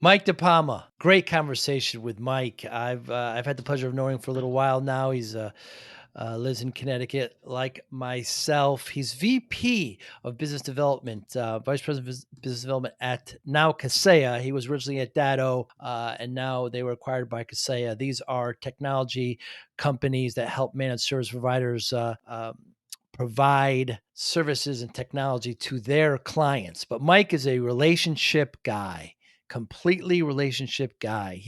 Mike DePalma, great conversation with Mike. I've had the pleasure of knowing him for a little while now. He's lives in Connecticut, like myself. He's VP of Business Development, Vice President of Business Development at now Kaseya. He was originally at Datto, and now they were acquired by Kaseya. These are technology companies that help managed service providers. Provide services and technology to their clients. But Mike is a relationship guy, completely relationship guy.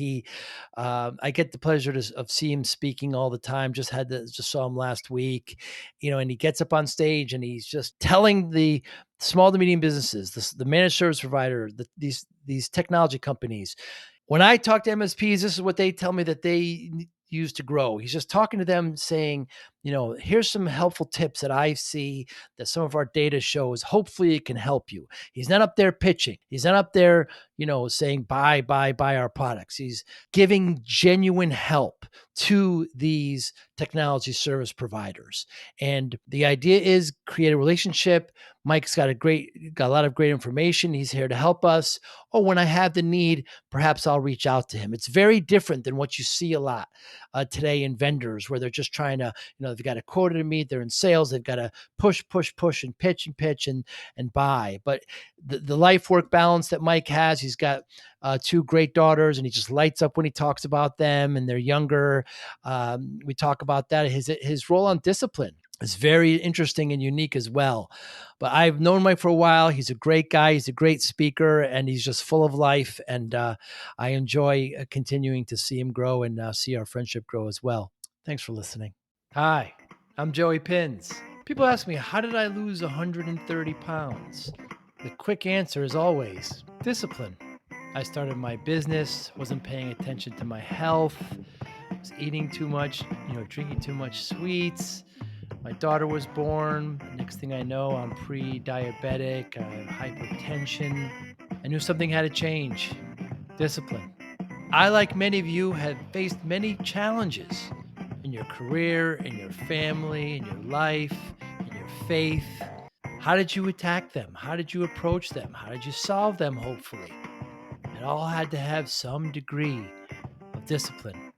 I get the pleasure of see him speaking all the time. Just saw him last week, and he gets up on stage and he's just telling the small to medium businesses, the managed service provider, these technology companies. When I talk to MSPs, this is what they tell me that they use to grow. He's just talking to them saying, here's some helpful tips that I see that some of our data shows. Hopefully it can help you. He's not up there pitching. He's not up there, saying buy our products. He's giving genuine help to these technology service providers. And the idea is create a relationship. Mike's got a lot of great information. He's here to help us. Oh, when I have the need, perhaps I'll reach out to him. It's very different than what you see a lot today in vendors, where they're just trying to, they've got a quota to meet. They're in sales. They've got to push, and pitch and buy. But the life work balance that Mike has, he's got two great daughters, and he just lights up when he talks about them, and they're younger. We talk about that. His role on discipline is very interesting and unique as well. But I've known Mike for a while. He's a great guy. He's a great speaker, and he's just full of life. And I enjoy continuing to see him grow and see our friendship grow as well. Thanks for listening. Hi, I'm Joey Pinz. People ask me, how did I lose 130 pounds? The quick answer is always discipline. I started my business, wasn't paying attention to my health, was eating too much, drinking too much sweets. My daughter was born. Next thing I know, I'm pre-diabetic, I have hypertension. I knew something had to change. Discipline. I, like many of you, have faced many challenges in your career, in your family, in your life, in your faith. How did you attack them? How did you approach them? How did you solve them, hopefully? It all had to have some degree of discipline.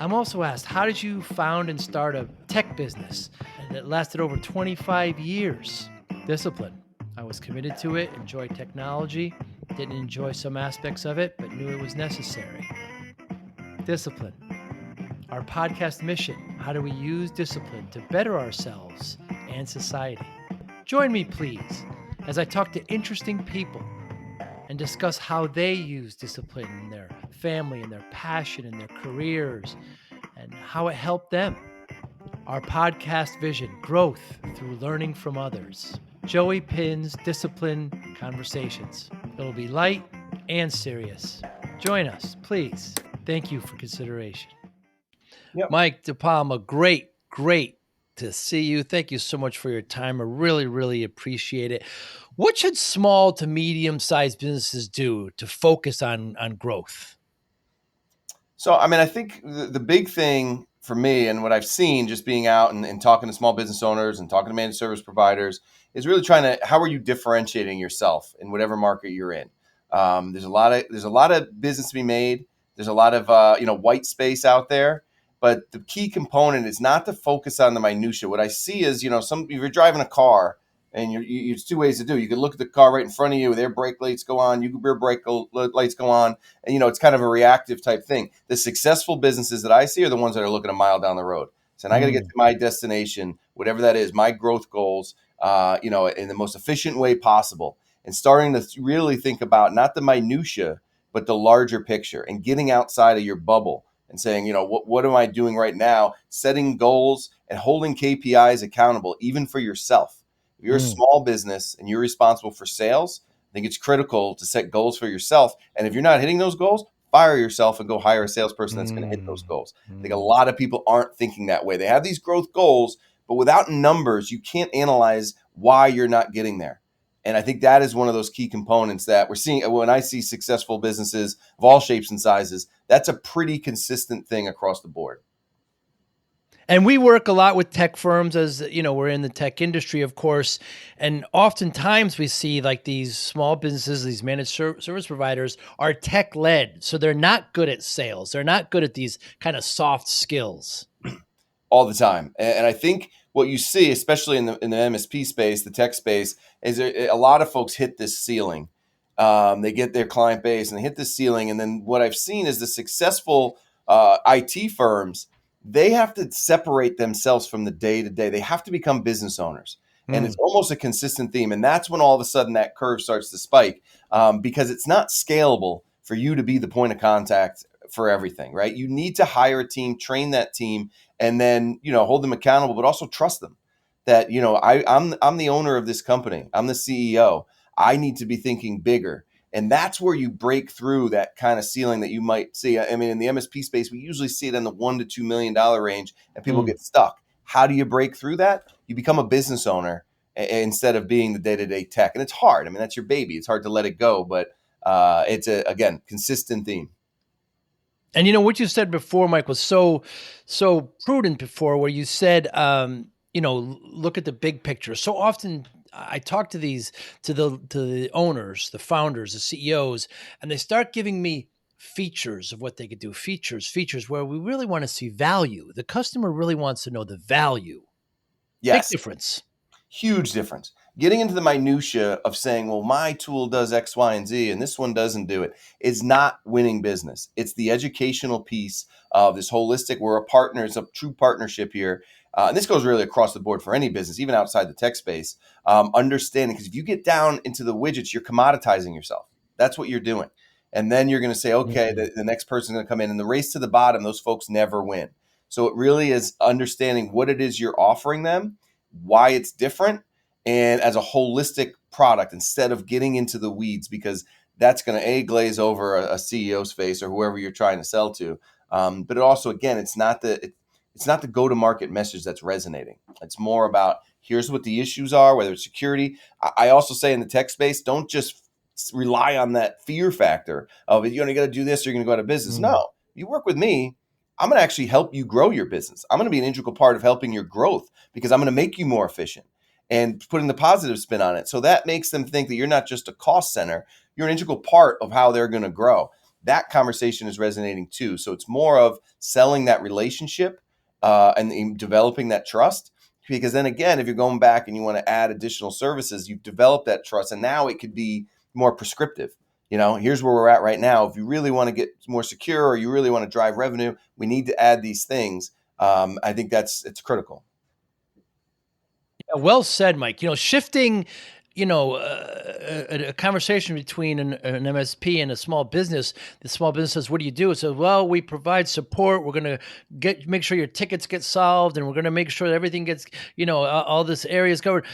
I'm also asked, how did you found and start a tech business that lasted over 25 years? Discipline. I was committed to it, enjoyed technology, didn't enjoy some aspects of it, but knew it was necessary. Discipline. Our podcast mission, how do we use discipline to better ourselves and society? Join me, please, as I talk to interesting people and discuss how they use discipline in their family and their passion and their careers and how it helped them. Our podcast vision, growth through learning from others. Joey Pinz Discipline Conversations. It'll be light and serious. Join us, please. Thank you for consideration. Yep. Mike DePalma, great to see you. Thank you so much for your time. I really, really appreciate it. What should small to medium-sized businesses do to focus on growth? So, I think the big thing for me and what I've seen just being out and talking to small business owners and talking to managed service providers is really trying to, how are you differentiating yourself in whatever market you're in? There's a lot of business to be made. There's a lot of, white space out there. But the key component is not to focus on the minutia. What I see is, if you're driving a car and it's two ways to do. You can look at the car right in front of you, their brake lights go on, your brake lights go on, and, it's kind of a reactive type thing. The successful businesses that I see are the ones that are looking a mile down the road. Saying, I got to get to my destination, whatever that is, my growth goals, in the most efficient way possible. And starting to really think about not the minutia, but the larger picture and getting outside of your bubble. And saying, what am I doing right now? Setting goals and holding KPIs accountable, even for yourself. If you're a small business and you're responsible for sales, I think it's critical to set goals for yourself. And if you're not hitting those goals, fire yourself and go hire a salesperson that's going to hit those goals. I think a lot of people aren't thinking that way. They have these growth goals, but without numbers, you can't analyze why you're not getting there. And I think that is one of those key components that we're seeing when I see successful businesses of all shapes and sizes. That's a pretty consistent thing across the board. And we work a lot with tech firms, as you know, we're in the tech industry, of course. And oftentimes we see like these small businesses, these managed service providers are tech led. So they're not good at sales. They're not good at these kind of soft skills. All the time. And I think what you see, especially in the MSP space, the tech space, is a lot of folks hit this ceiling. They get their client base and they hit the ceiling. And then what I've seen is the successful IT firms, they have to separate themselves from the day to day. They have to become business owners. And Mm, it's almost a consistent theme. And that's when all of a sudden that curve starts to spike, because it's not scalable for you to be the point of contact for everything, right? You need to hire a team, train that team, and then hold them accountable, but also trust them that I'm the owner of this company. I'm the CEO. I need to be thinking bigger. And that's where you break through that kind of ceiling that you might see. I mean, in the MSP space, we usually see it in the $1 to $2 million range, and people mm. get stuck. How do you break through that? You become a business owner instead of being the day-to-day tech. And it's hard. I mean, that's your baby. It's hard to let it go, but it's again, consistent theme. And you know what you said before, Mike, was so prudent before, where you said, look at the big picture. So often, I talk to these to the owners, the founders, the CEOs, and they start giving me features of what they could do. Features, where we really want to see value. The customer really wants to know the value. Big Yes. difference. Huge difference. Getting into the minutia of saying, well, my tool does X, Y, and Z, and this one doesn't do it, is not winning business. It's the educational piece of this holistic. We're a partner. It's a true partnership here. And this goes really across the board for any business, even outside the tech space. Understanding, because if you get down into the widgets, you're commoditizing yourself. That's what you're doing. And then you're going to say, okay, Mm, the next person's going to come in. And the race to the bottom, those folks never win. So it really is understanding what it is you're offering them, why it's different, and as a holistic product instead of getting into the weeds, because that's going to glaze over a CEO's face or whoever you're trying to sell to. But it also, again, it's not the go to market message that's resonating. It's more about here's what the issues are, whether it's security. I also say in the tech space, don't just rely on that fear factor of you got to do this, you're going to go out of business. mm. No, you work with me, I'm going to actually help you grow your business. I'm going to be an integral part of helping your growth because I'm going to make you more efficient and putting the positive spin on it. So that makes them think that you're not just a cost center, you're an integral part of how they're going to grow. That conversation is resonating too. So it's more of selling that relationship and developing that trust. Because then again, if you're going back and you want to add additional services, you've developed that trust, and now it could be more prescriptive. Here's where we're at right now. If you really want to get more secure or you really want to drive revenue, we need to add these things. I think it's critical. Yeah, well said, Mike. Shifting, a conversation between an MSP and a small business. The small business says, "What do you do?" It says, "Well, we provide support. We're going to make sure your tickets get solved, and we're going to make sure that everything gets, all this area is covered.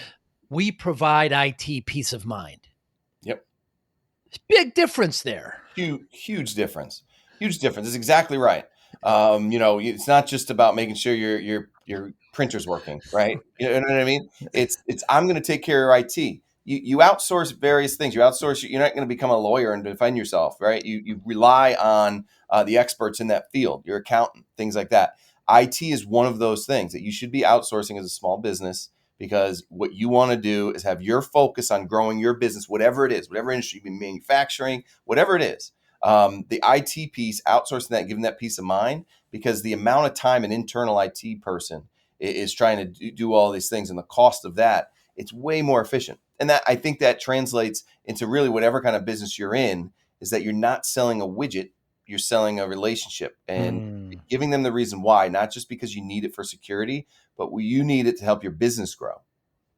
We provide IT peace of mind." Yep. Big difference there. Huge difference. Huge difference. That's exactly right. It's not just about making sure your printer's working, right? You know what I mean? It's I'm going to take care of your IT. You outsource various things. You're not going to become a lawyer and defend yourself, right? You rely on the experts in that field, your accountant, things like that. IT is one of those things that you should be outsourcing as a small business, because what you want to do is have your focus on growing your business, whatever it is, whatever industry, manufacturing, whatever it is. The IT piece, outsourcing that, giving that peace of mind, because the amount of time an internal IT person is trying to do all these things and the cost of that, it's way more efficient. And that I think that translates into really whatever kind of business you're in, is that you're not selling a widget, you're selling a relationship and Mm. giving them the reason why, not just because you need it for security, but you need it to help your business grow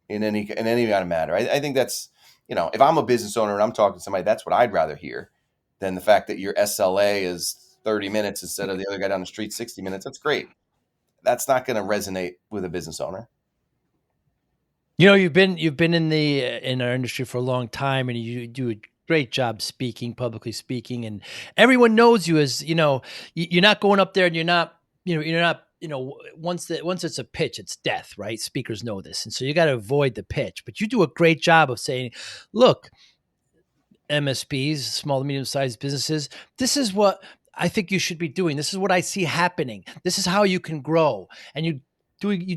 in any kind of matter. I think that's, if I'm a business owner and I'm talking to somebody, that's what I'd rather hear than the fact that your SLA is 30 minutes instead of the other guy down the street 60 minutes. That's great. That's not going to resonate with a business owner. You've been in our industry for a long time, and you do a great job speaking, publicly speaking, and everyone knows you as, you're not going up there and once it's a pitch, it's death, right? Speakers know this. And so you got to avoid the pitch, but you do a great job of saying, look, MSPs, small to medium sized businesses, this is what I think you should be doing. This is what I see happening. This is how you can grow. And you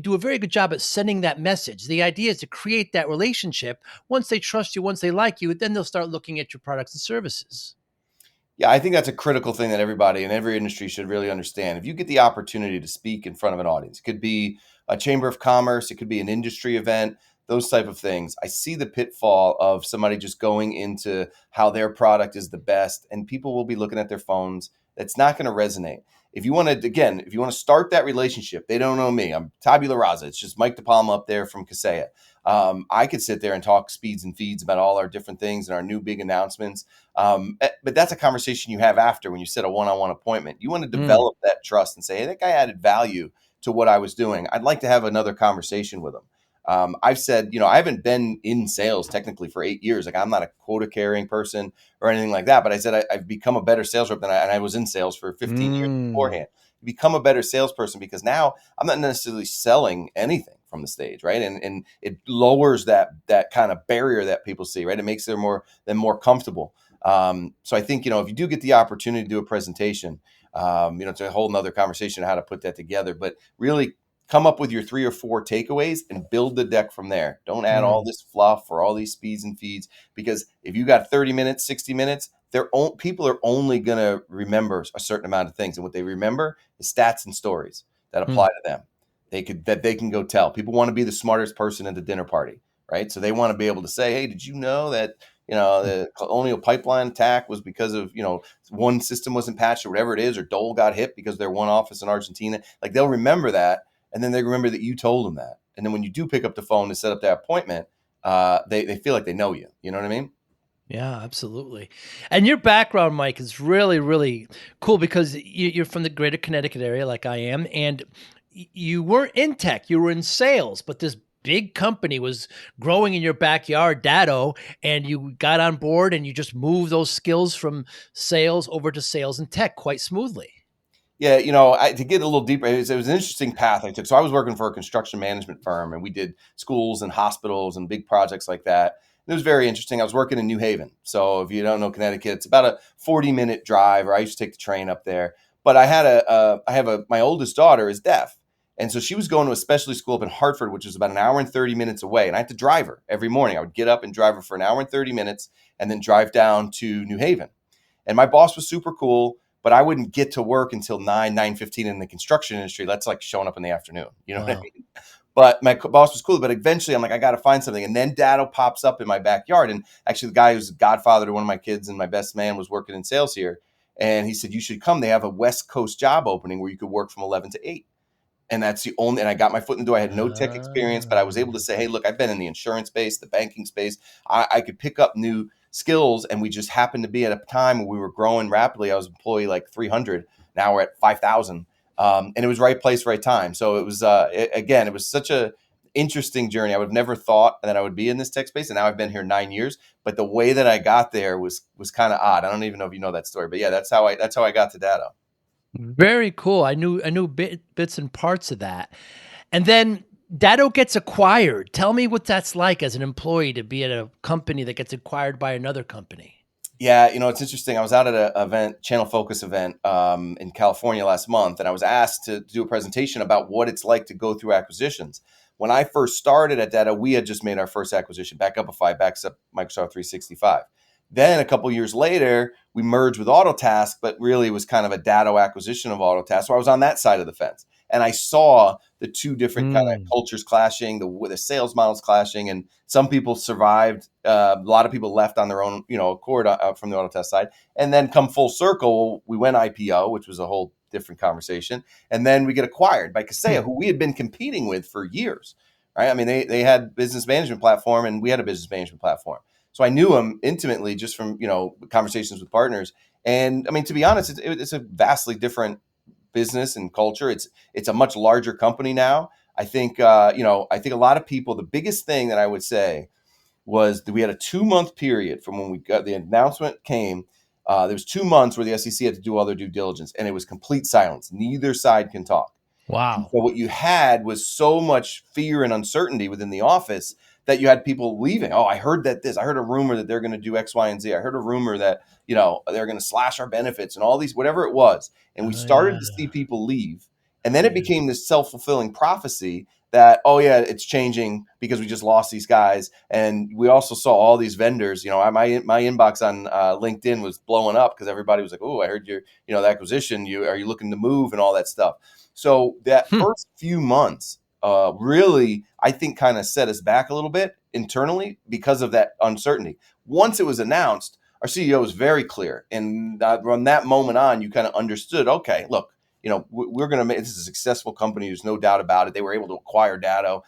do a very good job at sending that message. The idea is to create that relationship. Once they trust you, once they like you, then they'll start looking at your products and services. Yeah, I think that's a critical thing that everybody in every industry should really understand. If you get the opportunity to speak in front of an audience, it could be a chamber of commerce, it could be an industry event, those type of things. I see the pitfall of somebody just going into how their product is the best, and people will be looking at their phones. That's not going to resonate. If you want to, again, if you want to start that relationship, they don't know me. I'm Tabula Rasa. It's just Mike DePalma up there from Kaseya. I could sit there and talk speeds and feeds about all our different things and our new big announcements. But that's a conversation you have after when you set a one-on-one appointment. You want to Mm, develop that trust and say, hey, that guy added value to what I was doing. I'd like to have another conversation with him. I've said, I haven't been in sales technically for 8 years. Like I'm not a quota carrying person or anything like that. But I said I've become a better sales rep and I was in sales for 15 years mm, beforehand. You become a better salesperson because now I'm not necessarily selling anything from the stage, right? And it lowers that kind of barrier that people see, right? It makes them more comfortable. So I think, if you do get the opportunity to do a presentation, it's a whole nother conversation on how to put that together, but really come up with your 3 or 4 takeaways and build the deck from there. Don't add all mm, this fluff or all these speeds and feeds, because if you got 30 minutes, 60 minutes, people are only going to remember a certain amount of things. And what they remember is stats and stories that apply mm. to them. They can go tell. People want to be the smartest person at the dinner party, right? So they want to be able to say, hey, did you know that the Colonial Pipeline attack was because of, one system wasn't patched or whatever it is, or Dole got hit because they're one office in Argentina. Like they'll remember that. And then they remember that you told them that. And then when you do pick up the phone to set up that appointment, they feel like they know you. You know what I mean? Yeah, absolutely. And your background, Mike, is really, really cool because you're from the greater Connecticut area, like I am, and you weren't in tech, you were in sales, but this big company was growing in your backyard, Datto, and you got on board and you just moved those skills from sales over to sales and tech quite smoothly. Yeah, to get a little deeper, it was an interesting path I took. So I was working for a construction management firm, and we did schools and hospitals and big projects like that. And it was very interesting. I was working in New Haven. So if you don't know Connecticut, it's about a 40-minute drive, or I used to take the train up there. But my oldest daughter is deaf. And so she was going to a specialty school up in Hartford, which is about an hour and 30 minutes away. And I had to drive her every morning. I would get up and drive her for an hour and 30 minutes and then drive down to New Haven. And my boss was super cool, but I wouldn't get to work until 9:15 in the construction industry. That's like showing up in the afternoon. You know what I Wow. mean? But my boss was cool. But eventually I'm like, I got to find something. And then Datto pops up in my backyard. And actually, the guy who's the godfather to one of my kids and my best man was working in sales here. And he said, you should come. They have a West Coast job opening where you could work from 11 to 8. And that's the only, and I got my foot in the door. I had no tech experience, but I was able to Ah. say, hey, look, I've been in the insurance space, the banking space. I could pick up new skills. And we just happened to be at a time when we were growing rapidly. I was employee like 300. Now we're at 5,000. And it was right place, right time. So it was, again, it was such a interesting journey. I would have never thought that I would be in this tech space. And now I've been here 9 years. But the way that I got there was kind of odd. I don't even know if you know that story, but yeah, that's how I got to Datto. Very cool. I knew bits and parts of that. And then Datto gets acquired. Tell me what that's like as an employee to be at a company that gets acquired by another company. Yeah, it's interesting. I was out at an event, Channel Focus event, in California last month, and I was asked to do a presentation about what it's like to go through acquisitions. When I first started at Data, we had just made our first acquisition, Backupify, backs up Microsoft 365. Then a couple years later, we merged with Autotask, but really it was kind of a Datto acquisition of Autotask. So I was on that side of the fence, and I saw the two different kind of Mm. cultures clashing, the sales models clashing, and some people survived. A lot of people left on their own, accord from the Autotest side, and then come full circle, we went IPO, which was a whole different conversation, and then we get acquired by Kaseya, Hmm. who we had been competing with for years. Right? I mean, they had business management platform, and we had a business management platform. So I knew them intimately just from conversations with partners. And I mean, to be honest, it's a vastly different business and culture. It's a much larger company now. I think a lot of people. The biggest thing that I would say was that we had a 2 month period from when we got the announcement came. There was 2 months where the SEC had to do all their due diligence, and it was complete silence. Neither side can talk. And Wow. so what you had was so much fear and uncertainty within the office that you had people leaving. Oh, I heard I heard a rumor that they're going to do X, Y, and Z. I heard a rumor that, they're going to slash our benefits and all these, whatever it was. And we Oh, started yeah. to see people leave. And then it Yeah. became this self-fulfilling prophecy that, oh yeah, it's changing because we just lost these guys. And we also saw all these vendors, my inbox on LinkedIn was blowing up because everybody was like, oh, I heard the acquisition, are you looking to move and all that stuff. So that Hmm. first few months really, I think, kind of set us back a little bit internally because of that uncertainty. Once it was announced, our CEO was very clear. And from that moment on, you kind of understood, okay, look, we're going to make this a successful company. There's no doubt about it. They were able to acquire Datto.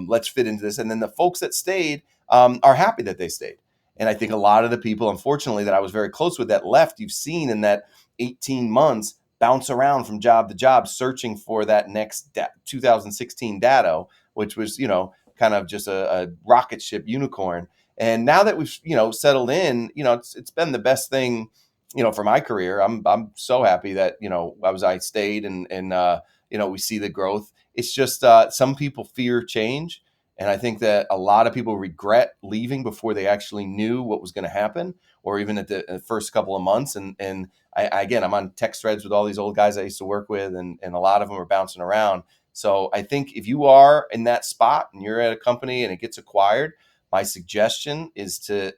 Let's fit into this. And then the folks that stayed are happy that they stayed. And I think a lot of the people, unfortunately, that I was very close with that left, you've seen in that 18 months bounce around from job to job, searching for that next 2016 Datto, which was, kind of just a rocket ship unicorn. And now that we've, settled in, it's been the best thing, for my career. I'm so happy that, I stayed and we see the growth. It's just some people fear change. And I think that a lot of people regret leaving before they actually knew what was going to happen, or even at the first couple of months. And again, I'm on text threads with all these old guys I used to work with, and a lot of them are bouncing around. So I think if you are in that spot and you're at a company and it gets acquired, my suggestion is to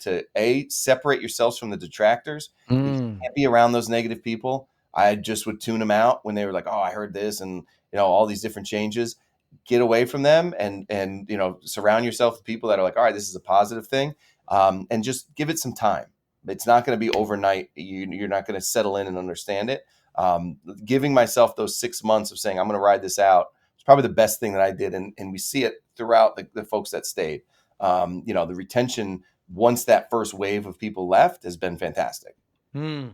separate yourselves from the detractors. If you Mm. can't be around those negative people, I just would tune them out when they were like, oh, I heard this, and all these different changes. Get away from them and surround yourself with people that are like, all right, this is a positive thing, and just give it some time. It's not going to be overnight. You're not going to settle in and understand it. Giving myself those 6 months of saying I'm going to ride this out is probably the best thing that I did, and we see it throughout the folks that stayed. The retention once that first wave of people left has been fantastic. Hmm.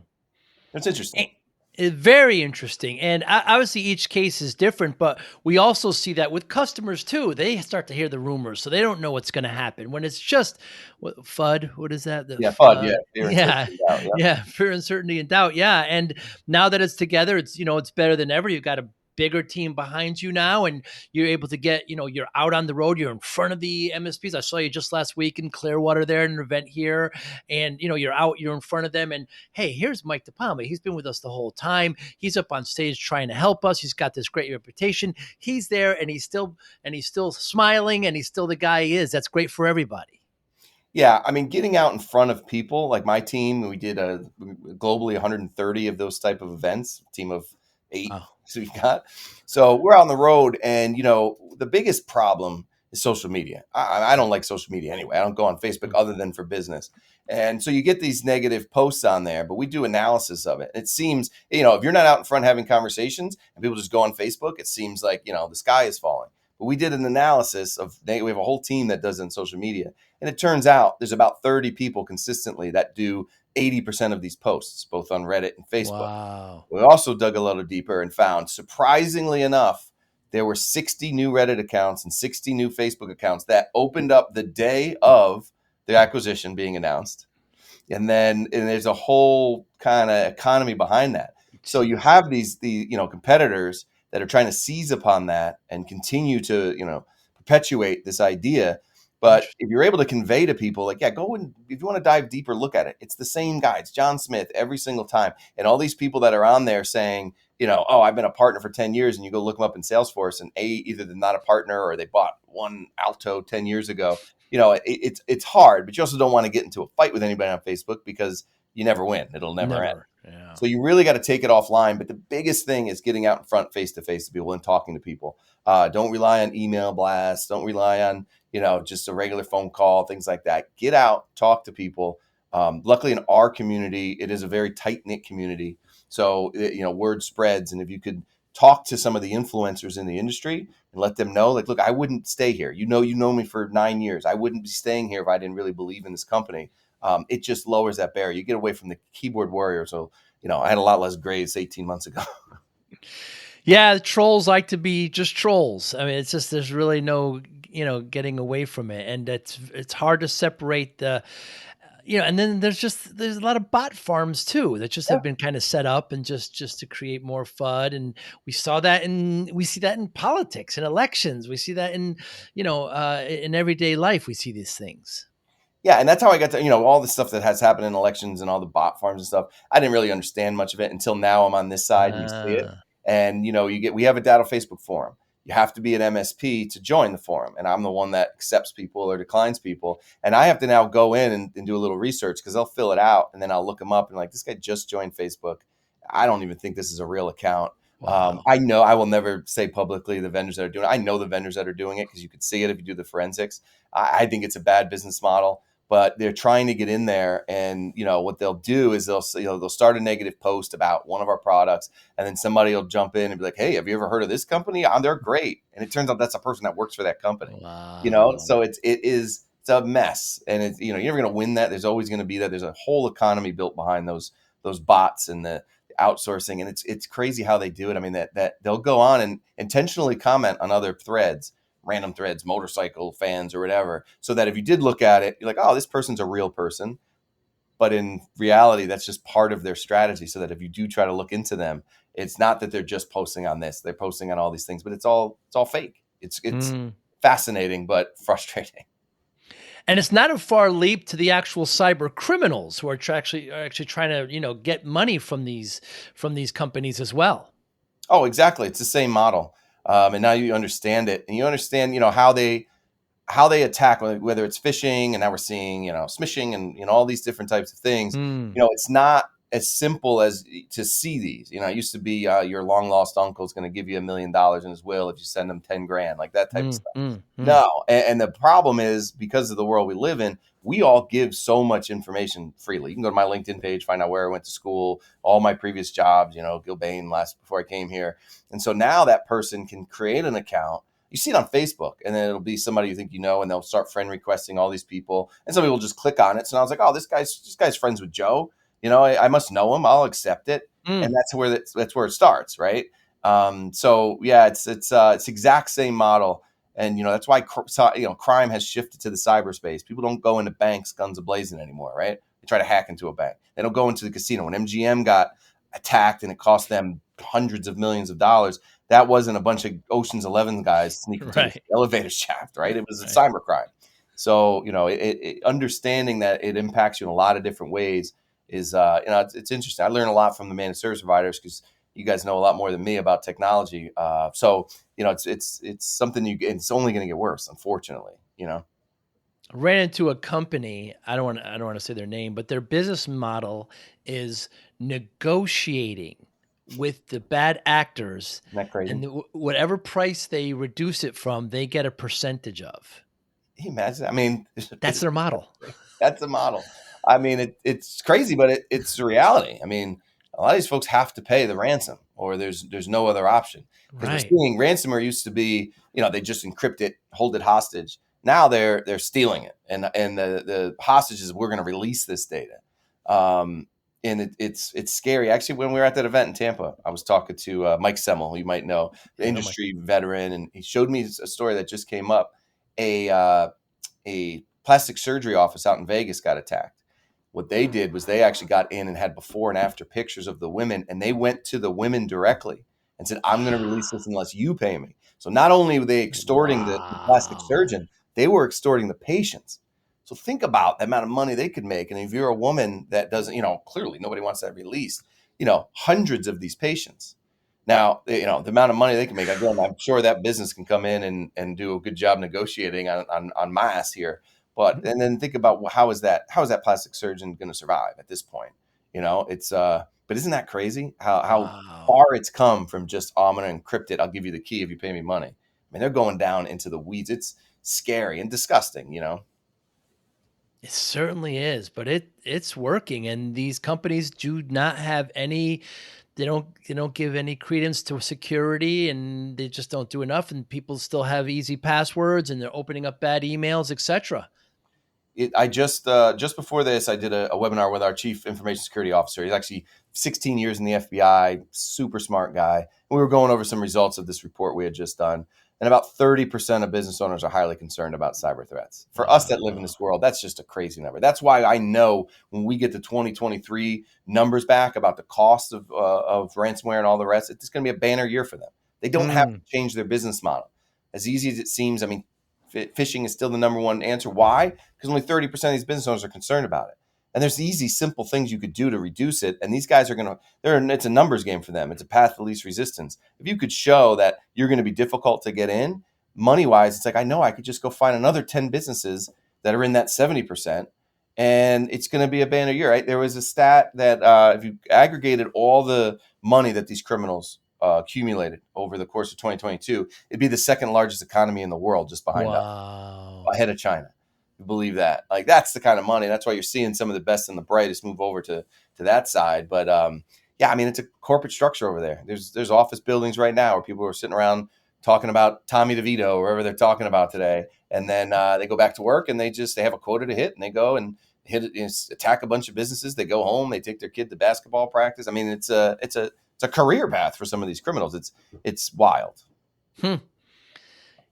It's interesting. Very interesting. And obviously, each case is different, but we also see that with customers too. They start to hear the rumors, so they don't know what's going to happen. When it's just FUD, what is that? Yeah, fun. Yeah, fear, Yeah, uncertainty, doubt. Yeah. yeah, fear, uncertainty, and doubt. Yeah, and now that it's together, it's better than ever. You've got a bigger team behind you now, and you're able to get, you're out on the road, you're in front of the MSPs. I saw you just last week in Clearwater there at an event here, and you're in front of them, and hey, here's Mike DePalma. He's been with us the whole time. He's up on stage trying to help us. He's got this great reputation. He's there, and he's still smiling, and he's still the guy he is. That's great for everybody. Yeah, I mean, getting out in front of people like my team, we did globally 130 of those type of events, team of 8. Wow. So we got, so we're on the road, and the biggest problem is social media. I don't like social media anyway. I don't go on Facebook other than for business. And so you get these negative posts on there, but we do analysis of it. It seems, if you're not out in front having conversations and people just go on Facebook, it seems like, the sky is falling. But we did an analysis we have a whole team that does it in social media. And it turns out there's about 30 people consistently that do 80% of these posts, both on Reddit and Facebook. Wow. We also dug a little deeper and found, surprisingly enough, there were 60 new Reddit accounts and 60 new Facebook accounts that opened up the day of the acquisition being announced. And there's a whole kind of economy behind that. So you Jeez. have the competitors that are trying to seize upon that and continue to perpetuate this idea. But Interesting. if you're able to convey to people, like, yeah, go and if you want to dive deeper, look at it. It's the same guy. It's John Smith every single time. And all these people that are on there saying, oh, I've been a partner for 10 years, and you go look them up in Salesforce, and either they're not a partner or they bought one Alto 10 years ago. It's hard, but you also don't want to get into a fight with anybody on Facebook because you never win. It'll never end. Never. Yeah. So you really got to take it offline. But the biggest thing is getting out in front face to face to people and talking to people. Don't rely on email blasts. Don't rely on, just a regular phone call, things like that. Get out, talk to people. Luckily in our community, it is a very tight knit community. So, word spreads. And if you could talk to some of the influencers in the industry and let them know, like, look, I wouldn't stay here. You know me for 9 years. I wouldn't be staying here if I didn't really believe in this company. It just lowers that barrier. You get away from the keyboard warrior. So, I had a lot less grades 18 months ago. Yeah, the trolls like to be just trolls. I mean, it's just there's really no, getting away from it, and it's hard to separate And then there's a lot of bot farms too that just Yeah. have been kind of set up and just to create more FUD. And we see that in politics and elections. We see that in everyday life. We see these things. Yeah, and that's how I got to, all the stuff that has happened in elections and all the bot farms and stuff. I didn't really understand much of it until now I'm on this side and you see it. Ah, And we have a data Facebook forum. You have to be an MSP to join the forum. And I'm the one that accepts people or declines people. And I have to now go in and do a little research because they'll fill it out and then I'll look them up and like, this guy just joined Facebook. I don't even think this is a real account. wow. I know I will never say publicly the vendors that are doing it. I know the vendors that are doing it because you could see it if you do the forensics. I think it's a bad business model, but they're trying to get in there. And what they'll do is they'll start a negative post about one of our products, and then somebody will jump in and be like, hey, have you ever heard of this company? They're great. And it turns out that's a person that works for that company. Wow. So it's a mess. And it's you're never going to win that. There's always going to be that. There's a whole economy built behind those bots and the outsourcing, and it's crazy how they do it. I mean, that they'll go on and intentionally comment on other threads, random threads, motorcycle fans or whatever, so that if you did look at it, you're like, oh, this person's a real person. But in reality, that's just part of their strategy, so that if you do try to look into them, it's not that they're just posting on this, they're posting on all these things, but it's all fake. It's Mm. fascinating but frustrating. And it's not a far leap to the actual cyber criminals who are actually trying to get money from these companies as well. Oh, exactly, it's the same model. And now you understand it, and you understand how they attack, whether it's phishing, and now we're seeing smishing, and all these different types of things. Mm, It's not as simple as to see these. It used to be your long lost uncle is going to give you $1 million in his will if you send him 10 grand, like that type of mm, stuff. mm, mm. No, and the problem is, because of the world we live in, we all give so much information freely. You can go to my LinkedIn page, find out where I went to school, all my previous jobs, Gilbane before I came here. And so now that person can create an account. You see it on Facebook, and then it'll be somebody you think and they'll start friend requesting all these people, and some people just click on it. So I was like, oh, this guy's friends with Joe. I must know him. I'll accept it, and Mm. that's where it starts, right? So yeah, it's exact same model, and that's why crime has shifted to the cyberspace. People don't go into banks guns a-blazing anymore, right? They try to hack into a bank. They don't go into the casino. When MGM got attacked and it cost them hundreds of millions of dollars, that wasn't a bunch of Ocean's 11 guys sneaking through the Right. elevator shaft, right? It was a Right. cybercrime. So understanding that it impacts you in a lot of different ways is it's interesting. I learn a lot from the managed service providers because you guys know a lot more than me about technology. So it's something it's only going to get worse, unfortunately. Ran into a company. I don't want to say their name, but their business model is negotiating with the bad actors, Isn't that crazy? and whatever price they reduce it from, they get a percentage of. Can you imagine? I mean, That's their model. that's a model. I mean, it's crazy, but it's the reality. I mean, a lot of these folks have to pay the ransom, or there's no other option, because we're Right. seeing ransomware used to be, they just encrypt it, hold it hostage. Now they're stealing it, and the hostage is, we're going to release this data. And it's scary. Actually, when we were at that event in Tampa, I was talking to Mike Semmel, who you might know, the Yeah, I know my industry veteran, and he showed me a story that just came up. A plastic surgery office out in Vegas got attacked. What they did was they actually got in and had before and after pictures of the women, and they went to the women directly and said, I'm going to release this unless you pay me. So not only were they extorting the plastic wow. surgeon, they were extorting the patients. So think about the amount of money they could make. And if you're a woman that doesn't, clearly nobody wants that released, hundreds of these patients. Now, the amount of money they can make, again, I'm sure that business can come in and do a good job negotiating on my ass here. But and then think about, well, how is that plastic surgeon going to survive at this point? But isn't that crazy how Wow. far it's come from just, oh, I'm going to encrypt it, I'll give you the key if you pay me money. I mean, they're going down into the weeds. It's scary and disgusting. It certainly is, but it's working, and these companies do not have any. They don't give any credence to security, and they just don't do enough. And people still have easy passwords, and they're opening up bad emails, etc. I just before this, I did a webinar with our chief information security officer. He's actually 16 years in the FBI, super smart guy. And we were going over some results of this report we had just done. and about 30% of business owners are highly concerned about cyber threats. For us that live in Wow. this world, that's just a crazy number. That's why I know when we get the 2023 numbers back about the cost of ransomware and all the rest, it's going to be a banner year for them. They don't have to Mm. change their business model. As easy as it seems, I mean, phishing is still the number one answer. Why? Because only 30% of these business owners are concerned about it. And there's easy, simple things you could do to reduce it. And these guys are going to, it's a numbers game for them. It's a path of least resistance. If you could show that you're going to be difficult to get in, money wise, it's like, I know I could just go find another 10 businesses that are in that 70%. And it's going to be a banner year, right? There was a stat that if you aggregated all the money that these criminals accumulated over the course of 2022, it'd be the second largest economy in the world, just behind us, Wow. ahead of China. You believe that? Like, that's the kind of money. That's why you're seeing some of the best and the brightest move over to that side. But yeah, I mean, it's a corporate structure over there. There's office buildings right now where people are sitting around talking about Tommy DeVito or wherever they're talking about today, and then they go back to work and they have a quota to hit, and they go and hit it, attack a bunch of businesses. They go home, they take their kid to basketball practice. I mean, it's a career path for some of these criminals. It's wild. Hmm.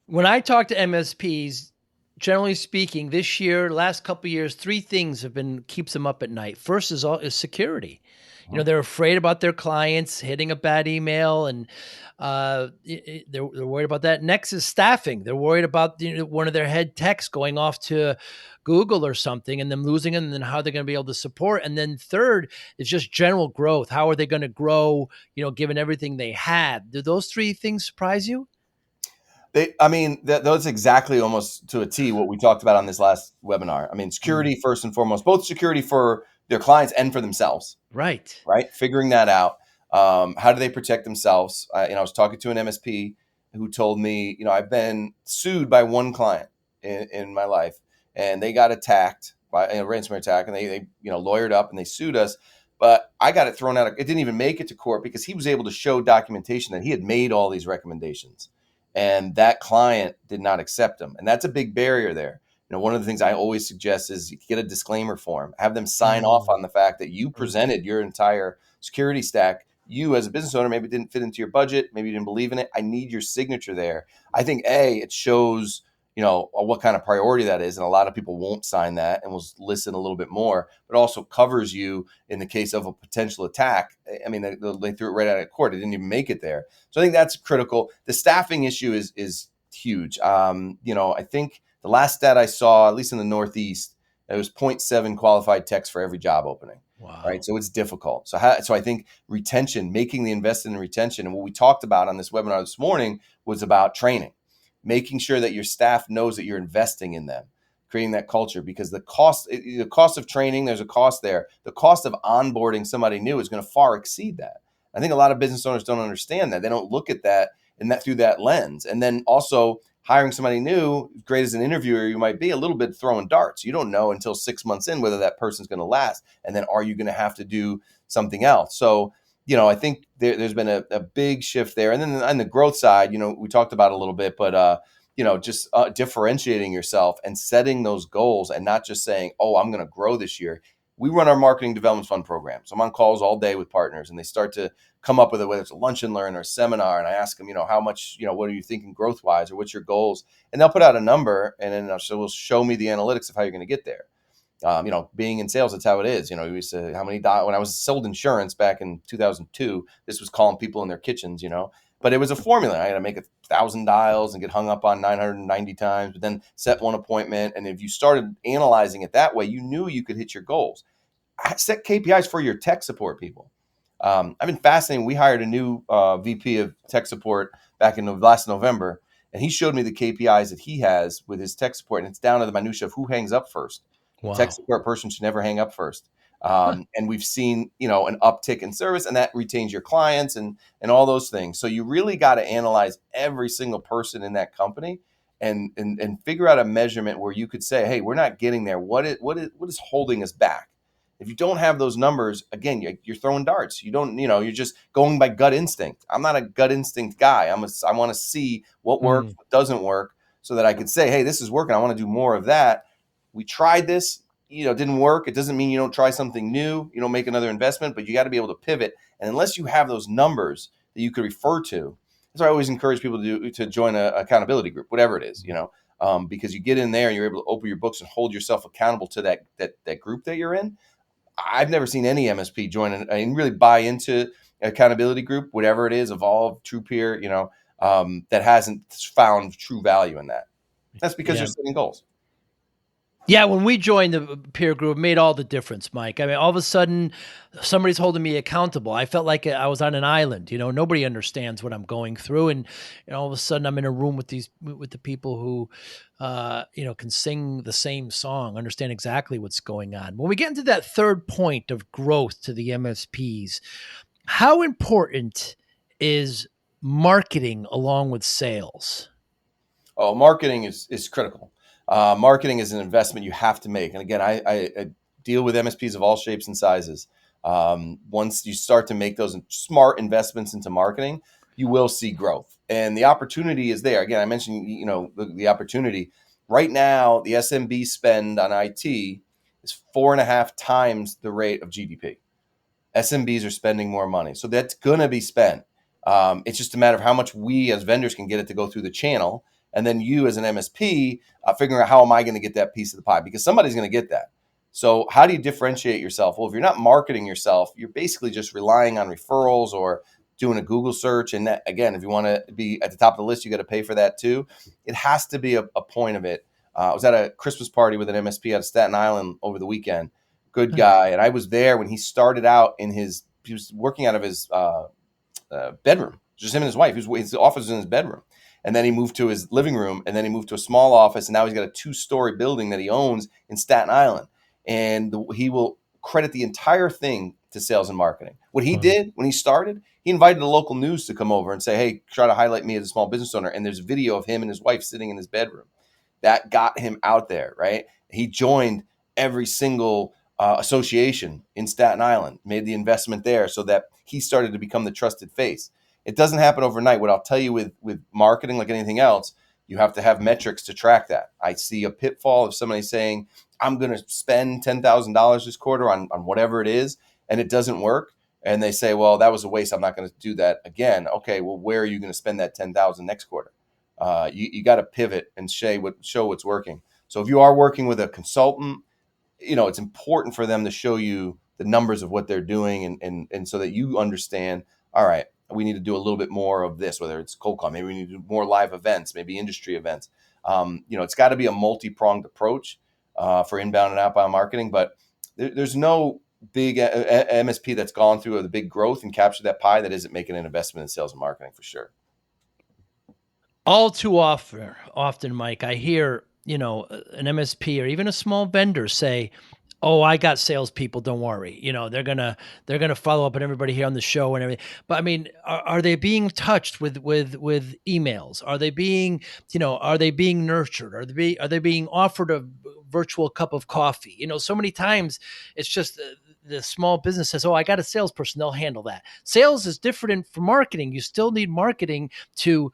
When I talk to MSPs, generally speaking, this year, last couple of years, three things have been keeps them up at night. First is security. You know, Mhm. they're afraid about their clients hitting a bad email, and they're worried about that. Next is staffing. They're worried about one of their head techs going off to Google or something and them losing them, and then how they're going to be able to support. And then third is just general growth. How are they going to grow? Given everything they had. Do those three things surprise you? I mean, that's exactly almost to a T what we talked about on this last webinar. I mean, Mm, security first and foremost, both security for their clients and for themselves, right. right? Figuring that out. How do they protect themselves? I was talking to an MSP who told me, I've been sued by one client in my life, and they got attacked by a ransomware attack, and they lawyered up and they sued us. But I got it thrown out. It didn't even make it to court because he was able to show documentation that he had made all these recommendations, and that client did not accept them, and that's a big barrier there. One of the things I always suggest is you get a disclaimer form, have them sign off Mm, on the fact that you mm. presented your entire security stack. You as a business owner maybe didn't fit into your budget, maybe you didn't believe in it. I need your signature there. I think it shows what kind of priority that is, and a lot of people won't sign that and will listen a little bit more, but also covers you in the case of a potential attack. I mean, they threw it right out of court. It didn't even make it there. So I think that's critical. The staffing issue is huge. I think the last stat I saw, at least in the Northeast, it was zero point 0.7 qualified techs for every job opening. Right. Wow. So it's difficult. So I think retention, making the investment in retention, and what we talked about on this webinar this morning was about training, making sure that your staff knows that you're investing in them, creating that culture, because the cost of training, there's a cost there. The cost of onboarding somebody new is going to far exceed that. I think a lot of business owners don't understand that. They don't look at that and that through that lens. And then also hiring somebody new, great as an interviewer you might be, a little bit throwing darts. You don't know until 6 months in whether that person's going to last. And then are you going to have to do something else? So, I think there's been a big shift there. And then on the growth side, we talked about it a little bit, but just differentiating yourself and setting those goals and not just saying, oh, I'm going to grow this year. We run our marketing development fund program. So I'm on calls all day with partners, and they start to come up with it, whether it's a lunch and learn or a seminar. And I ask them, how much, what are you thinking growth wise, or what's your goals? And they'll put out a number, and then will show me the analytics of how you're going to get there. Being in sales, that's how it is. We used to, how many when I was sold insurance back in 2002, this was calling people in their kitchens, but it was a formula. I had to make 1,000 dials and get hung up on 990 times, but then set one appointment. And if you started analyzing it that way, you knew you could hit your goals. Set KPIs for your tech support people. I've been fascinated. We hired a new VP of tech support back in last November, and he showed me the KPIs that he has with his tech support, and it's down to the minutia of who hangs up first. A tech Wow. support person should never hang up first. Huh. And we've seen, an uptick in service, and that retains your clients and all those things. So you really got to analyze every single person in that company and figure out a measurement where you could say, hey, we're not getting there. What is holding us back? If you don't have those numbers, again, you're throwing darts. You don't, you're just going by gut instinct. I'm not a gut instinct guy. I want to see what works, Mm, what doesn't work, so that I could say, hey, this is working. I want to do more of that. We tried this, didn't work. It doesn't mean you don't try something new, make another investment, but you got to be able to pivot. And unless you have those numbers that you could refer to, That's why I always encourage people to join a accountability group, whatever it is, because you get in there and you're able to open your books and hold yourself accountable to that group that you're in. I've never seen any MSP join and really buy into accountability group, whatever it is, Evolve, True Peer, that hasn't found true value in that. That's because they're Yeah. setting goals. Yeah, when we joined the peer group, it made all the difference, Mike. I mean, all of a sudden, somebody's holding me accountable. I felt like I was on an island. Nobody understands what I'm going through, and all of a sudden, I'm in a room with the people who, can sing the same song, understand exactly what's going on. When we get into that third point of growth to the MSPs, how important is marketing along with sales? Oh, marketing is critical. Marketing is an investment you have to make. And again, I deal with MSPs of all shapes and sizes. Once you start to make those smart investments into marketing, you will see growth, and the opportunity is there. Again, I mentioned the opportunity. Right now, the SMB spend on IT is 4.5 times the rate of GDP. SMBs are spending more money, so that's going to be spent. It's just a matter of how much we as vendors can get it to go through the channel, and then you as an MSP figuring out how am I going to get that piece of the pie, because somebody's going to get that. So how do you differentiate yourself? Well, if you're not marketing yourself, you're basically just relying on referrals or doing a Google search. And that, again, if you want to be at the top of the list, you got to pay for that too. It has to be a point of it. I was at a Christmas party with an MSP out of Staten Island over the weekend. Good Nice. guy. And I was there when he started out he was working out of his bedroom, just him and his wife. His office was in his bedroom. And then he moved to his living room, and then he moved to a small office. And now he's got a 2-story building that he owns in Staten Island. And he will credit the entire thing to sales and marketing. What he Wow. did when he started, he invited the local news to come over and say, hey, try to highlight me as a small business owner. And there's a video of him and his wife sitting in his bedroom. That got him out there, right? He joined every single association in Staten Island, made the investment there so that he started to become the trusted face. It doesn't happen overnight. What I'll tell you with marketing, like anything else, you have to have metrics to track that. I see a pitfall of somebody saying, I'm going to spend $10,000 this quarter on whatever it is, and it doesn't work. And they say, well, that was a waste. I'm not going to do that again. Okay, well, where are you going to spend that $10,000 next quarter? You got to pivot and show what's working. So if you are working with a consultant, it's important for them to show you the numbers of what they're doing, and so that you understand, all right, we need to do a little bit more of this, whether it's cold call, maybe we need to do more live events, maybe industry events. It's got to be a multi-pronged approach for inbound and outbound marketing, but there's no big MSP that's gone through the big growth and captured that pie that isn't making an investment in sales and marketing for sure. All too often, Mike, I hear, an MSP or even a small vendor say, "Oh, I got salespeople. Don't worry. They're gonna follow up on everybody here on the show and everything." But I mean, are they being touched with emails? Are they being nurtured? Are they being offered a virtual cup of coffee? So many times it's just the small business says, "Oh, I got a salesperson. They'll handle that." Sales is different from marketing. You still need marketing to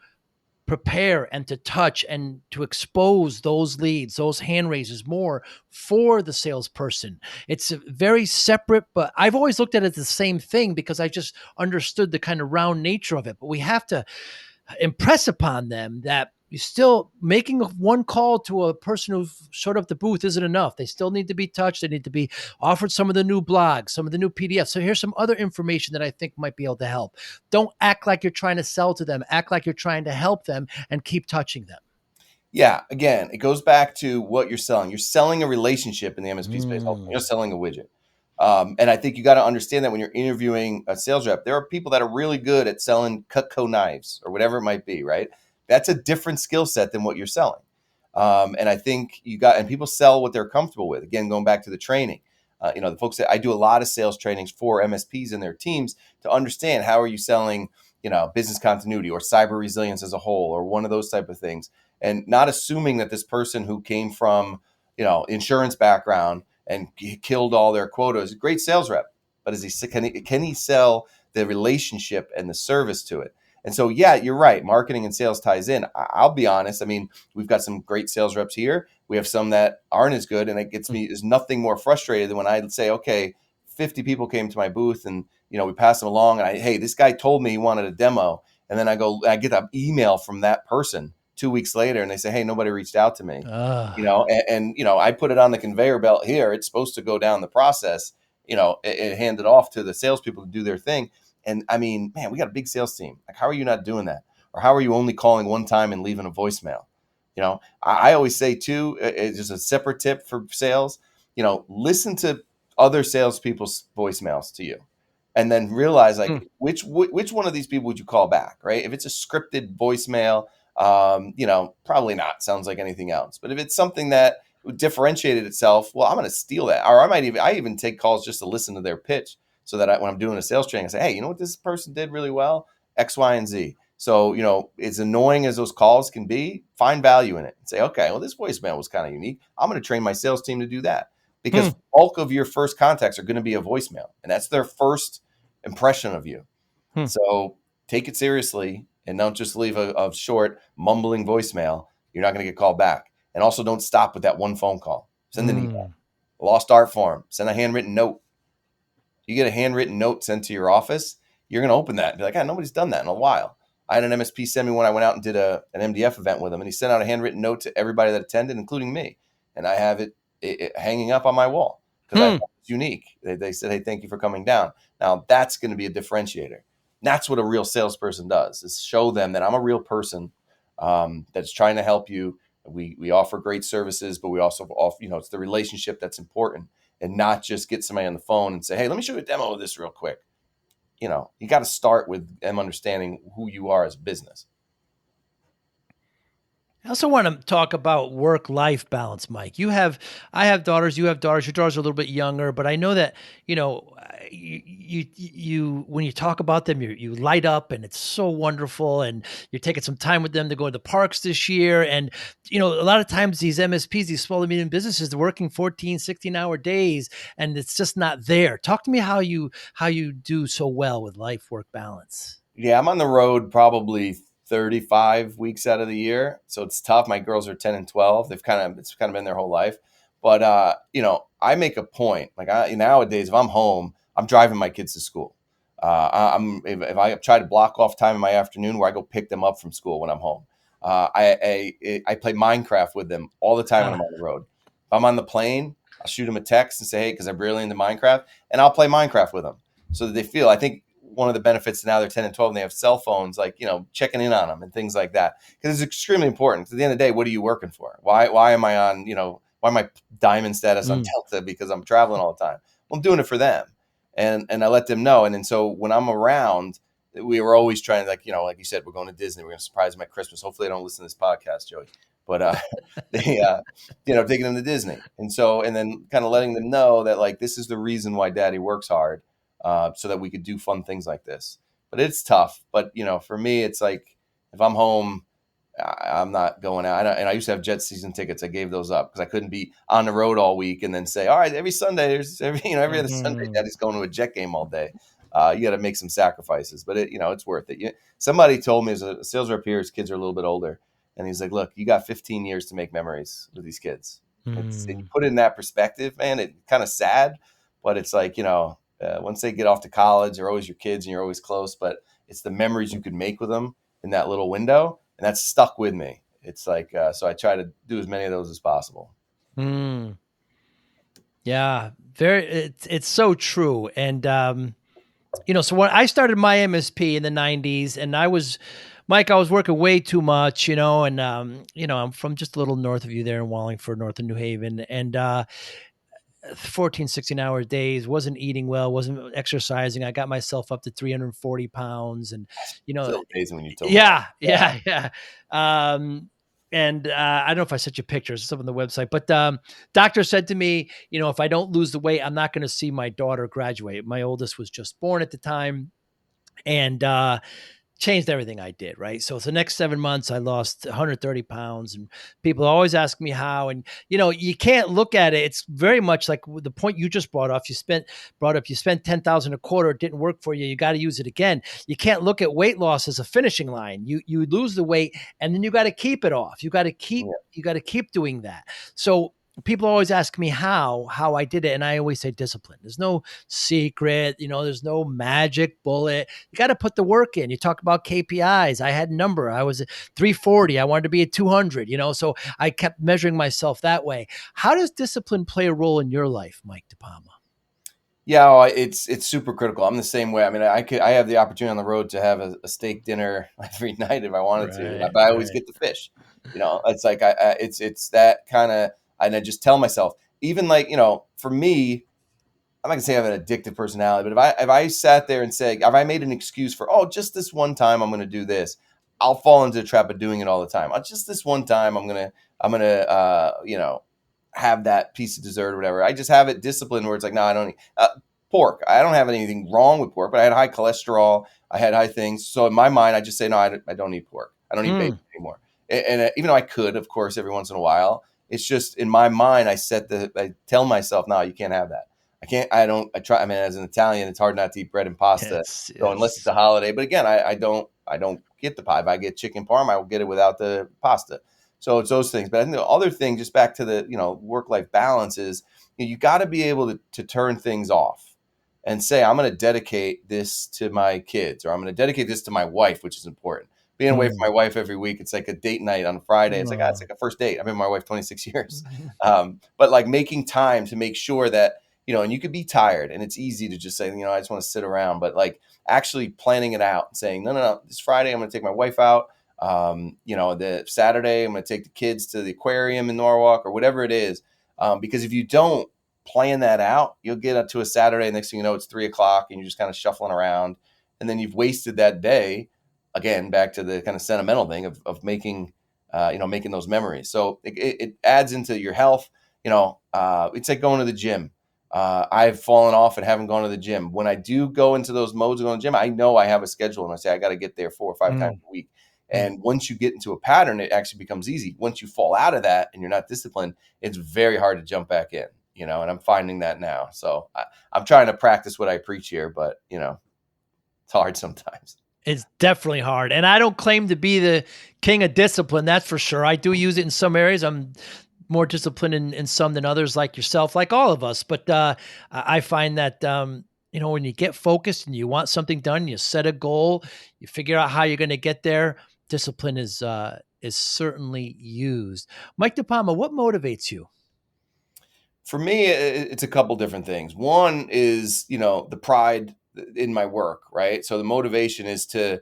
prepare and to touch and to expose those leads, those hand raises more for the salesperson. It's very separate, but I've always looked at it as the same thing because I just understood the kind of round nature of it. But we have to impress upon them that you still making one call to a person who showed up the booth isn't enough. They still need to be touched. They need to be offered some of the new blogs, some of the new PDFs. So here's some other information that I think might be able to help. Don't act like you're trying to sell to them. Act like you're trying to help them and keep touching them. Yeah, again, it goes back to what you're selling. You're selling a relationship in the MSP space. You're Mm. selling a widget. And I think you got to understand that when you're interviewing a sales rep, there are people that are really good at selling Cutco knives or whatever it might be, right? That's a different skill set than what you're selling. And I think and people sell what they're comfortable with. Again, going back to the training, the folks that I do a lot of sales trainings for MSPs and their teams to understand how are you selling, business continuity or cyber resilience as a whole, or one of those type of things, and not assuming that this person who came from, insurance background and killed all their quotas, great sales rep, but can he sell the relationship and the service to it? And so, yeah, you're right. Marketing and sales ties in. I'll be honest. I mean, we've got some great sales reps here. We have some that aren't as good. And it gets me, there's nothing more frustrated than when I say, okay, 50 people came to my booth and, we passed them along. And hey, this guy told me he wanted a demo. And then I get an email from that person 2 weeks later, and they say, hey, nobody reached out to me. Ah. I put it on the conveyor belt here. It's supposed to go down the process, it handed off to the salespeople to do their thing. And I mean, man, we got a big sales team. Like, how are you not doing that? Or how are you only calling one time and leaving a voicemail? I always say too, it's just a separate tip for sales, listen to other salespeople's voicemails to you, and then realize Hmm. like which one of these people would you call back, right? If it's a scripted voicemail, probably not. Sounds like anything else. But if it's something that differentiated itself, well, I'm going to steal that. Or I even take calls just to listen to their pitch, so that when I'm doing a sales training, I say, hey, you know what this person did really well? X, Y, and Z. So, as annoying as those calls can be, find value in it and say, okay, well, this voicemail was kind of unique. I'm going to train my sales team to do that, Hmm. because bulk of your first contacts are going to be a voicemail, and that's their first impression of you. Hmm. So take it seriously and don't just leave a short mumbling voicemail. You're not going to get called back. And also don't stop with that one phone call. Send an email, Hmm. a lost art form, send a handwritten note. You get a handwritten note sent to your office, you're going to open that and be like, nobody's done that in a while. I had an MSP send me when I went out and did an MDF event with him, and he sent out a handwritten note to everybody that attended, including me. And I have it hanging up on my wall because I Hmm. thought it was unique. They said, hey, thank you for coming down. Now, that's going to be a differentiator. That's what a real salesperson does, is show them that I'm a real person, that's trying to help you. We offer great services, but we also offer, it's the relationship that's important, and not just get somebody on the phone and say, hey, let me show you a demo of this real quick. You got to start with them understanding who you are as a business. I also want to talk about work-life balance, Mike. I have daughters. You have daughters. Your daughters are a little bit younger, but I know that when you talk about them, you light up, and it's so wonderful. And you're taking some time with them to go to the parks this year. And a lot of times these MSPs, these small to medium businesses, they're working 14, 16-hour days, and it's just not there. Talk to me how you do so well with life work balance. Yeah, I'm on the road probably 35 weeks out of the year, so it's tough. My girls are 10 and 12. It's kind of been their whole life. But I make a point. Like, nowadays, if I'm home, I'm driving my kids to school. If I try to block off time in my afternoon where I go pick them up from school when I'm home. I play Minecraft with them all the time when I'm Ah. on the road. If I'm on the plane, I'll shoot them a text and say, hey, because I'm really into Minecraft, and I'll play Minecraft with them so that they feel. I think one of the benefits now, they're 10 and 12 and they have cell phones, like, checking in on them and things like that. Because it's extremely important. At the end of the day, what are you working for? Why am I on, why am I diamond status on Mm. Delta? Because I'm traveling all the time. Well, I'm doing it for them. And I let them know. And so when I'm around, we were always trying to, like you said, we're going to Disney. We're going to surprise them at Christmas. Hopefully they don't listen to this podcast, Joey. But taking them to Disney. And then kind of letting them know that, like, this is the reason why daddy works hard, so that we could do fun things like this. But it's tough. But for me, it's like, if I'm home, I'm not going out. And I used to have jet season tickets. I gave those up because I couldn't be on the road all week and then say, all right, every Sunday, every other Sunday, Mhm. daddy's going to a jet game all day. You got to make some sacrifices, but it's worth it. Somebody told me, as a sales rep here, his kids are a little bit older, and he's like, look, you got 15 years to make memories with these kids. And you Mm. put it in that perspective, man, it's kind of sad, but it's like, once they get off to college, they're always your kids and you're always close, but it's the memories you can make with them in that little window. And that's stuck with me. It's like, so I try to do as many of those as possible. Mm. Yeah, it's so true. And so when I started my MSP in the 90s, and Mike, I was working way too much, and I'm from just a little north of you there in Wallingford, north of New Haven, and 14, 16-hour days, wasn't eating well, wasn't exercising. I got myself up to 340 pounds, and you It's know, so amazing when you told me that. yeah, Yeah. yeah, yeah. And I don't know if I sent you pictures, some on the website, but doctor said to me, if I don't lose the weight, I'm not going to see my daughter graduate. My oldest was just born at the time, and changed everything I did. Right. So for the next 7 months, I lost 130 pounds, and people always ask me how. And, you can't look at it. It's very much like the point you just brought up. You spent 10,000 a quarter. It didn't work for you. You got to use it again. You can't look at weight loss as a finishing line. You lose the weight, and then you got to keep it off. You got to keep doing that. So people always ask me how I did it, and I always say discipline. There's no secret, there's no magic bullet. You got to put the work in. You talk about KPIs. I had a number. I was at 340. I wanted to be at 200, so I kept measuring myself that way. How does discipline play a role in your life, Mike DePalma? Yeah, it's super critical. I'm the same way. I mean, I have the opportunity on the road to have a steak dinner every night if I wanted to, Right, but I always right. get the fish. It's like it's that kind of, and I just tell myself, even like for me, I'm not gonna say I have an addictive personality, but if I sat there and said, if I made an excuse for, oh, just this one time I'm gonna do this, I'll fall into the trap of doing it all the time. Just this one time I'm gonna have that piece of dessert or whatever. I just have it disciplined where it's like, no, I don't need pork. I don't have anything wrong with pork, but I had high cholesterol. I had high things. So in my mind, I just say, no, I don't need pork. I don't eat bacon Mm, anymore. And even though I could, of course, every once in a while, it's just in my mind, I tell myself, no, you can't have that. I can't, I try, I mean, as an Italian, it's hard not to eat bread and pasta. yes, So unless it's yes. a holiday, but again, I don't get the pie. If I get chicken parm, I will get it without the pasta. So it's those things. But I think the other thing, just back to the, work-life balance is, you got to be able to turn things off and say, I'm going to dedicate this to my kids, or I'm going to dedicate this to my wife, which is important. Being away from Mm. my wife every week, it's like a date night on Friday. It's like, it's Oh. like a first date. I've been with my wife 26 years. But like making time to make sure that, and you could be tired and it's easy to just say, I just want to sit around, but like actually planning it out and saying, no, no, no, this Friday, I'm going to take my wife out. The Saturday, I'm going to take the kids to the aquarium in Norwalk or whatever it is. Because if you don't plan that out, you'll get up to a Saturday. Next thing you know, it's 3 o'clock and you're just kind of shuffling around. And then you've wasted that day. Again, back to the kind of sentimental thing of making, making those memories. So it adds into your health. It's like going to the gym. I've fallen off and haven't gone to the gym. When I do go into those modes of going to the gym, I know I have a schedule and I say I got to get there 4 or 5 times Mm, a week. mm. And once you get into a pattern, it actually becomes easy. Once you fall out of that and you're not disciplined, it's very hard to jump back in, and I'm finding that now. So I'm trying to practice what I preach here, but, it's hard sometimes. It's definitely hard, and I don't claim to be the king of discipline, that's for sure. I do use it in some areas. I'm more disciplined in some than others, like yourself, like all of us. But I find that when you get focused and you want something done, you set a goal, you figure out how you're going to get there. Discipline is certainly used. Mike DePalma, what motivates you? For me, it's a couple different things. One is, the pride in my work, right? So the motivation is to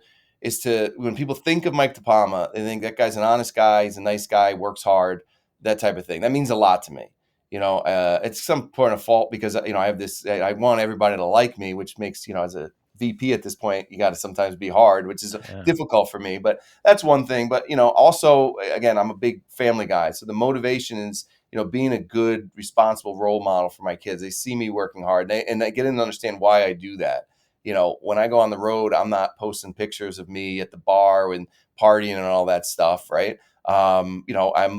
when people think of Mike DePalma, they think that guy's an honest guy, he's a nice guy, works hard, that type of thing. That means a lot to me. It's some point of fault because I have this. I want everybody to like me, which makes, as a VP at this point, you got to sometimes be hard, which is Yeah. difficult for me. But that's one thing. But also, again, I'm a big family guy, so the motivation is, being a good, responsible role model for my kids. They see me working hard, and they get to understand why I do that. When I go on the road, I'm not posting pictures of me at the bar and partying and all that stuff, right? I'm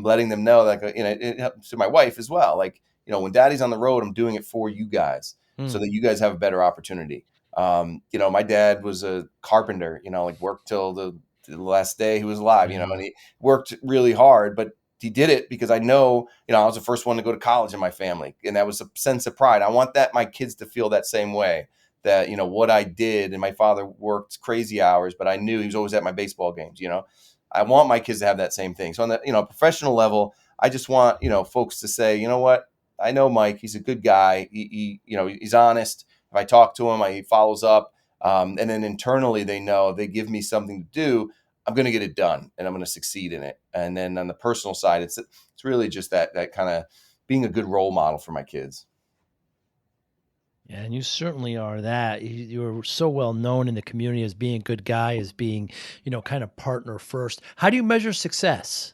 letting them know, like, it happens to my wife as well. Like, when daddy's on the road, I'm doing it for you guys so Mm, that you guys have a better opportunity. My dad was a carpenter, like worked till the last day he was alive, and yeah. he worked really hard, but he did it because I know, I was the first one to go to college in my family. And that was a sense of pride. I want my kids to feel that same way, that, what I did. And my father worked crazy hours, but I knew he was always at my baseball games. I want my kids to have that same thing. So on the, professional level, I just want, folks to say, you know what? I know Mike, he's a good guy. He's honest. If I talk to him, he follows up. And then internally, they give me something to do. I'm going to get it done and I'm going to succeed in it. And then on the personal side, it's really just that kind of being a good role model for my kids. Yeah, and you certainly are that. You're so well known in the community as being a good guy, as being, kind of partner first. How do you measure success?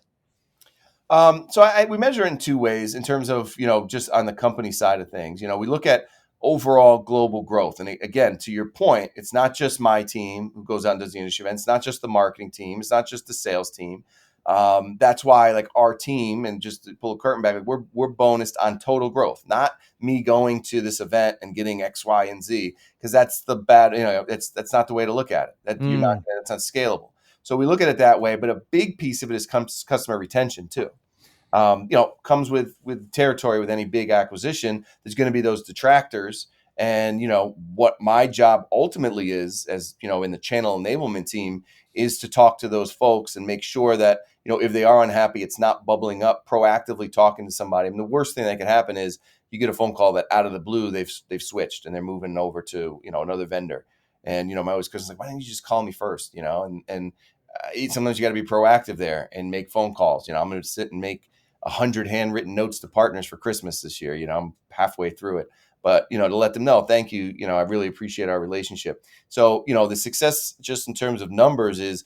So we measure in two ways in terms of, just on the company side of things. We look at overall global growth. And again, to your point, it's not just my team who goes out and does the industry events. It's not just the marketing team. It's not just the sales team. That's why, like, our team, and just to pull a curtain back, like, we're bonused on total growth, not me going to this event and getting X, Y, and Z, because that's the bad. That's not the way to look at it. Mm, That's not scalable. So we look at it that way. But a big piece of it is customer retention too. comes with territory. With any big acquisition, there's going to be those detractors. And what my job ultimately is, as in the channel enablement team, is to talk to those folks and make sure that if they are unhappy, it's not bubbling up. Proactively talking to somebody. I mean, the worst thing that can happen is you get a phone call that out of the blue they've switched and they're moving over to another vendor. And my always cousin's like, why didn't you just call me first? Sometimes you got to be proactive there and make phone calls. I'm going to sit and make 100 handwritten notes to partners for Christmas this year. I'm halfway through it, but to let them know, thank you. I really appreciate our relationship. So the success, just in terms of numbers, is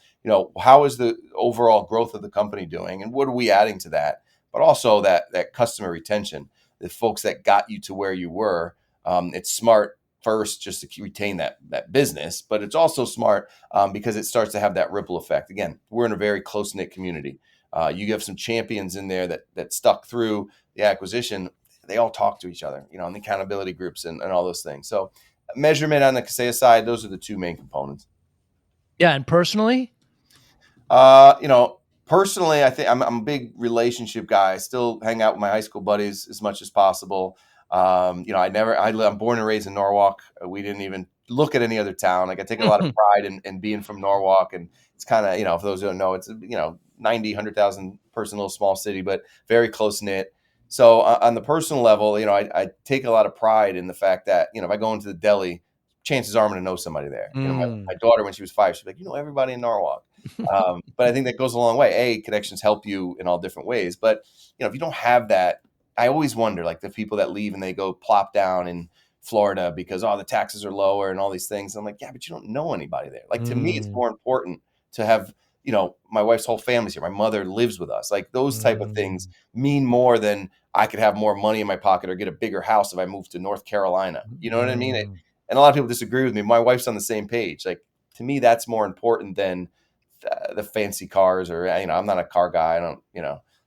how is the overall growth of the company doing, and what are we adding to that? But also that customer retention, the folks that got you to where you were. It's smart first just to retain that business, but it's also smart because it starts to have that ripple effect. Again, we're in a very close knit community. You have some champions in there that stuck through the acquisition. They all talk to each other, in the accountability groups and all those things. So measurement on the Kaseya side, those are the two main components. Yeah. And personally? Uh, you know, Personally, I think I'm a big relationship guy. I still hang out with my high school buddies as much as possible. I'm born and raised in Norwalk. We didn't even look at any other town. Like, I take a lot of pride in being from Norwalk, and it's kind of, for those who don't know, it's 90, 100,000 person little small city, but very close knit. So on the personal level, I take a lot of pride in the fact that if I go into the deli, chances are I'm going to know somebody there. Mm. My daughter, when she was 5, she's like, everybody in Norwalk. But I think that goes a long way. Connections help you in all different ways. But if you don't have that, I always wonder, like, the people that leave and they go plop down in Florida because the taxes are lower and all these things. I'm like, yeah, but you don't know anybody there. Like, to me, it's Mm. more important to have my wife's whole family's here. My mother lives with us. Like, those type of things Mm. mean more than I could have more money in my pocket or get a bigger house if I moved to North Carolina. You know what I mean? Mm. And a lot of people disagree with me. My wife's on the same page. Like, to me, that's more important than the fancy cars, or I'm not a car guy. I don't,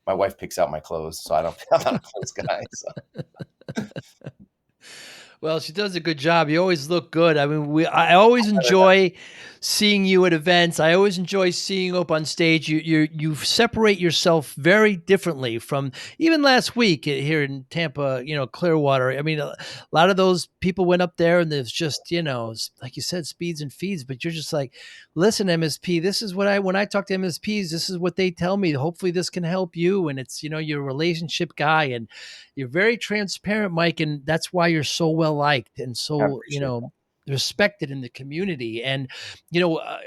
my wife picks out my clothes, so I don't. I'm not a clothes guy. So. Well, she does a good job. You always look good. I mean, I always enjoy seeing you at events. I always enjoy seeing you up on stage. You separate yourself very differently from even last week here in Tampa, Clearwater. I mean, a lot of those people went up there and there's just, like you said, speeds and feeds, but you're just like, listen, MSP, this is what when I talk to MSPs, this is what they tell me. Hopefully this can help you. And it's, you're a relationship guy, and you're very transparent, Mike, and that's why you're so well liked and I so, appreciate that. respected in the community. And you know, uh,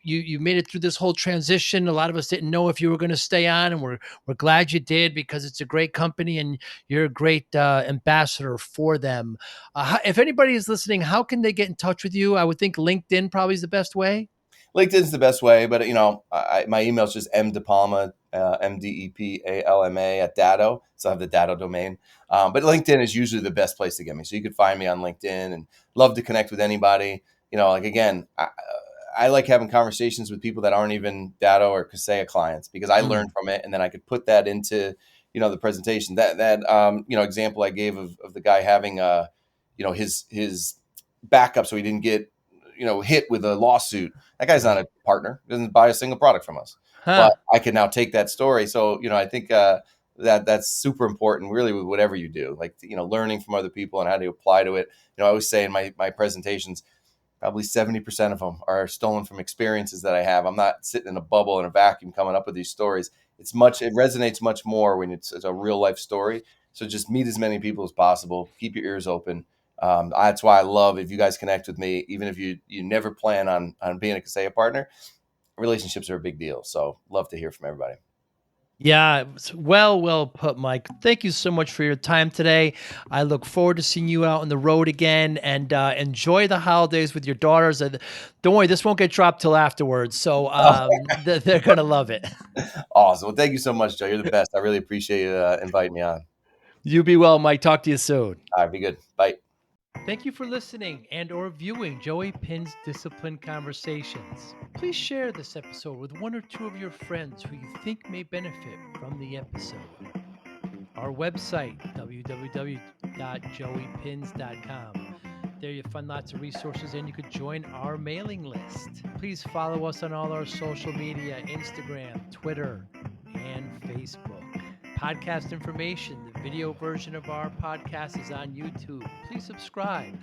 you made it through this whole transition. A lot of us didn't know if you were going to stay on, and we're glad you did, because it's a great company and you're a great ambassador for them. If anybody is listening, how can they get in touch with you? I would think LinkedIn probably is the best way. LinkedIn's the best way, but my email is just mdepalma, MDEPALMA at Datto. So I have the Datto domain. But LinkedIn is usually the best place to get me. So you could find me on LinkedIn, and love to connect with anybody. Like, again, I like having conversations with people that aren't even Datto or Kaseya clients, because I learned Mm. from it, and then I could put that into the presentation. That example I gave of the guy having his backup so he didn't get hit with a lawsuit. That guy's not Right. a partner. He doesn't buy a single product from us. Huh. But I can now take that story. So I think that's super important, really, with whatever you do. Like, learning from other people and how to apply to it. I always say in my presentations, probably 70% of them are stolen from experiences that I have. I'm not sitting in a bubble in a vacuum coming up with these stories. It resonates much more when it's a real life story. So just meet as many people as possible. Keep your ears open. That's why I love, if you guys connect with me, even if you never plan on being a Kaseya partner, relationships are a big deal. So love to hear from everybody. Yeah, it's well put, Mike. Thank you so much for your time today. I look forward to seeing you out on the road again, and enjoy the holidays with your daughters. And don't worry, this won't get dropped till afterwards, so they're gonna love it. Awesome. Well, thank you so much, Joe. You're the best. I really appreciate you inviting me on. You be well, Mike. Talk to you soon. All right, be good. Bye. Thank you for listening and or viewing Joey Pinz Discipline Conversations. Please share this episode with one or two of your friends who you think may benefit from the episode. Our website, www.joeypins.com. There you'll find lots of resources, and you could join our mailing list. Please follow us on all our social media, Instagram, Twitter, and Facebook. Podcast information. The video version of our podcast is on YouTube. Please subscribe.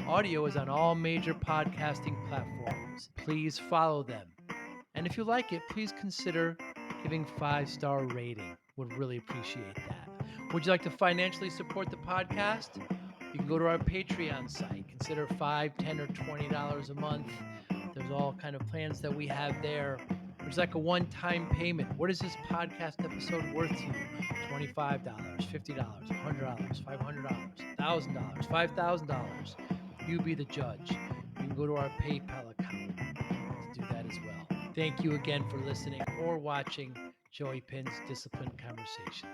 Audio is on all major podcasting platforms. Please follow them. And if you like it, please consider giving 5-star rating. Would really appreciate that. Would you like to financially support the podcast? You can go to our Patreon site. Consider $5, $10, or $20 a month. There's all kind of plans that we have there. There's like a one-time payment. What is this podcast episode worth to you? $25, $50, $100, $500, $1,000, $5,000. You be the judge. You can go to our PayPal account to do that as well. Thank you again for listening or watching Joey Pinz Disciplined Conversations.